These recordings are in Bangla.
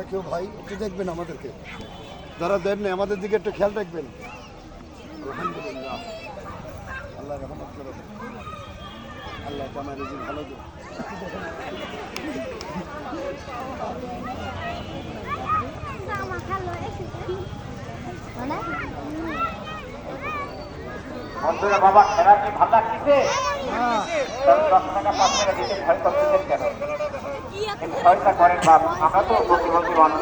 কেউ ভাই একটু দেখবেন আমাদেরকে, যারা দেন না আমাদের দিকে একটু খেয়াল রাখবেন। আলহামদুলিল্লাহ, আল্লাহ রহমত করে, আল্লাহ কামাই রুজি ভালো দেন। বন্ধুরা বাবা খেলা কি ভালো লাগছে? 10 টাকা 5 টাকা দিতে ভয় করতেছেন কেন? ভয়টা করেন বাপ, আমরা তো প্রতিবন্ধী মানুষ।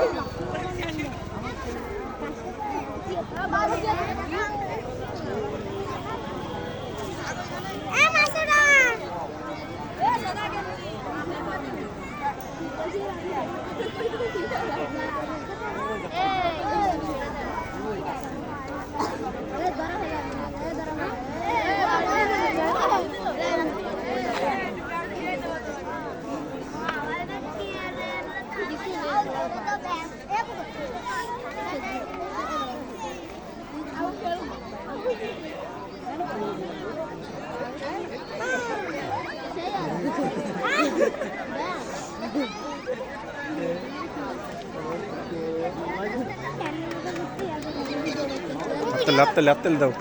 লেপতেল দাও।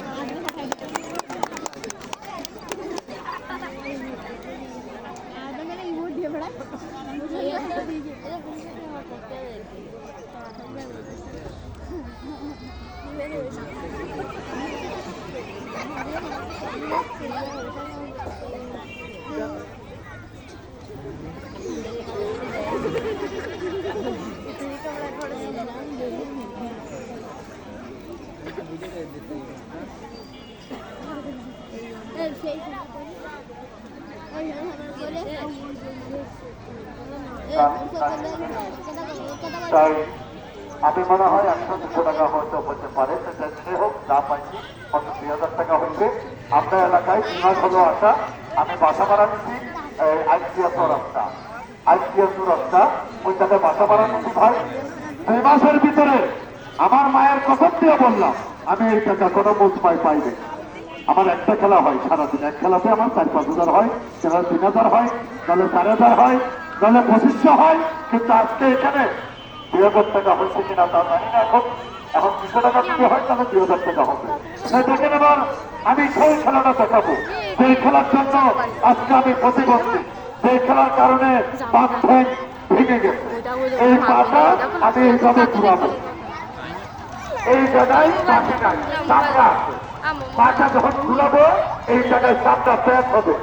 তাই আমি মনে হয় 100-200 টাকা হয়তো হতে পারে, সে হোক যা পাইছি হয়তো 2000 টাকা হয়েছে। আপনার এলাকায় 3 মাস হলো আসা, আমি বাসা ভাড়া নিচ্ছি আইসিএস রাস্তা ওই জায়গায় বাসা ভাড়া নিচ্ছি ভাই। 2 মাসের ভিতরে আমার মায়ের কথা দিয়ে বললাম আমি এই টাকা কোনো মুজমাই পাইনি। আমার একটা খেলা হয় সারাদিন, এক খেলাতে আমার 4-5 হাজার হয়, খেলা 3000 হয়, তাহলে 4000 হয়, তাহলে 2500 হয়। কিন্তু আজকে এখানে 2000 টাকা হয়েছে কিনা তা জানি না। এখন 200 টাকা দিতে হয়, তাহলে 2000 টাকা হবে। দেখেন এবার আমি সেই খেলাটা দেখাবো, সেই খেলার জন্য আজকে আমি প্রতিবন্ধী, সেই খেলার কারণে পাঁচ ঠ্যাং ভেঙে গেছে। এই পাটা আমি এইভাবে ঘুরাবো, এই জায়গায় পাখি নাই, চামড়া আছে। পাটা যখন ঘুরাবো এই জায়গায় 7টা প্যাচ হবে,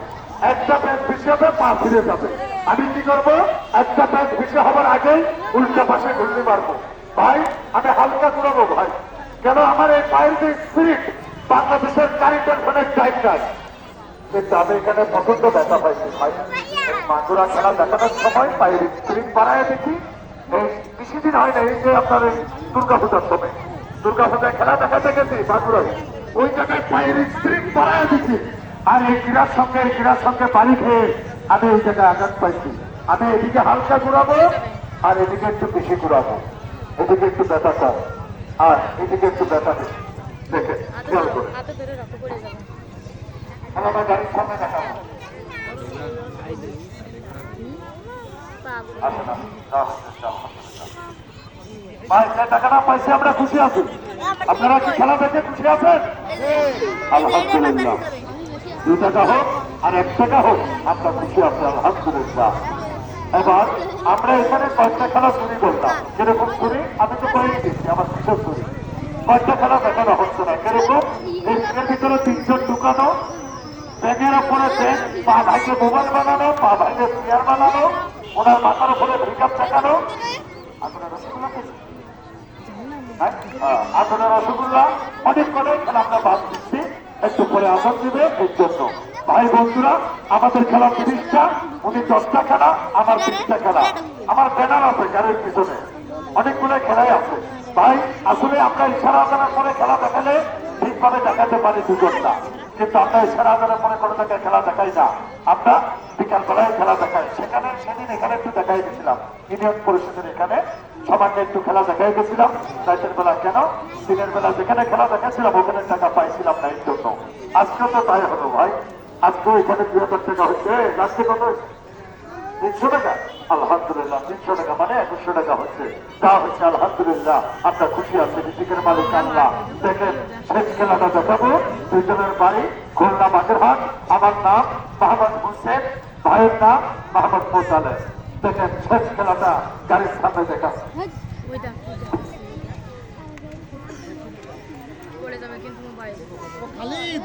একটা প্যাচ বেশি হবে, পা ফিরে যাবে। আমি কি করবো, একটা প্যাচ বেশি হবার আগেই উল্টা পাশে ঘুরতে পারবো। ভাই আমি হালকা ঘুরাবো ভাই, কেন আমার এই পায়ের যে স্পিরিট বাংলাদেশের কারিগর ফোনের টাইম নাই, কিন্তু আমি এখানে প্রচন্ড ব্যথা পাইছি ভাই। মাগুরা খেলা দেখানোর সময় পায়ের স্পিরিট বাড়ায় দেখি, এই বেশি দিন হয় না, এই যে আপনার এই দুর্গাপূজার সময়, দুর্গাপূজায় খেলা দেখাতে গেছি বাঁকুড়ায়, ওই জায়গায় পায়ের স্পিরিট বাড়ায় দিচ্ছি, আর এই ক্রীড়ার সঙ্গে বাড়ি খেয়ে আমি ওই জায়গায় আঘাত পাইছি। আমি এদিকে হালকা ঘুরাবো আর এদিকে একটু বেশি ঘুরাবো, এদিকে একটু ব্যথা কম আর এদিকে একটু ব্যথা বেশি। দেখে খেয়াল করে আমার গাড়ির সামনে দেখাবো। ভাই যে টাকাটা পাইছি আমরা খুশি আছি, আপনারা কি খেলা দেখে খুশি আছেন? আলহামদুলিল্লাহ, 2 টাকা হোক আর 1 টাকা হোক আমরা খুশি আছি আলহামদুলিল্লাহ। এবার আমরা এখানে কয়েকটা খেলা চুরি করলাম, কিরকম চুরি আমি তো কয়েক দিচ্ছি, আমার কিসের চুরি, কয়েকটা খেলা দেখানো হচ্ছে না। কিরকম, এর ভিতরে 3জন ঢুকানো, ব্যাগের ওপরে ব্যাগ, পা ভাইকে মোবাইল বানানো, পা ভাইকে চেয়ার বানানো, ওনার মাথার উপরে পিকআপ দেখানো। আপনার রসগোল্লা আসলে রসগোল্লা অনেক অনেক খেলা আমরা বাদ দিচ্ছি, একটু পরে আসন দিবে এর জন্য। ভাই বন্ধুরা আমাদের খেলা 30টা, উনি 10টা খেলা, আমার 30টা খেলা, আমার ব্যানার আছে গাড়ির পিছনে, অনেকগুলো খেলাই আছে। ভাই আসলে আমরা ইশারা আদানের পরে খেলা দেখালে ঠিকভাবে দেখাতে পারি দুজনটা, কিন্তু আমরা ইশারা আদানের পরে কোনো জায়গায় খেলা দেখাই না, আমরা বিকাল বেলায় খেলা দেখাই। সেখানে সেদিন এখানে একটু দেখাই গেছিলাম ইউনিয়ন পরিষদের এখানে, সবাইকে একটু খেলা দেখাই গেছিলাম রাতের বেলা, কেন দিনের বেলা যেখানে খেলা দেখাচ্ছিলাম ওখানে টাকা পাইছিলাম না, এর জন্য। আজকেও তো তাই হলো ভাই, আজকেও এখানে 2000 টাকা হচ্ছে। লাস্টে কত 300 টাকা? আলহামদুলিল্লাহ, 300 টাকা মানে 2100 টাকা হচ্ছে। তা হচ্ছে আলহামদুলিল্লাহ, আমরা খুশি আছি, রিজিকের মালিক আল্লাহ। দেখেন শেষ খেলাটা দেখাবো। দুইজনের বাড়ি খুলনা বাগেরহাট। আমার নাম মোহাম্মদ হোসেন, ভাইয়ের নাম মোহাম্মদ মোতালেব। দেখেন শেষ খেলাটা গাড়ির সামনে দেখা। ওইটা পড়ে যাবে কিন্তু মোবাইল। খালিদ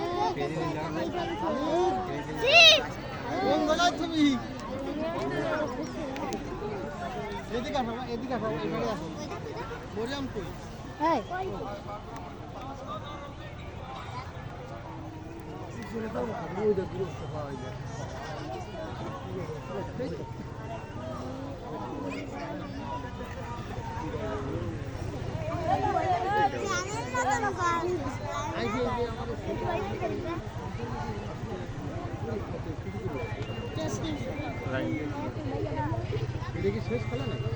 কোন জায়গায় তুমি? এদিকে আসো, এদিকে আসো, এবারে আসো। মরিয়াম কই? এই এটা কি শেষ খেলা নাকি?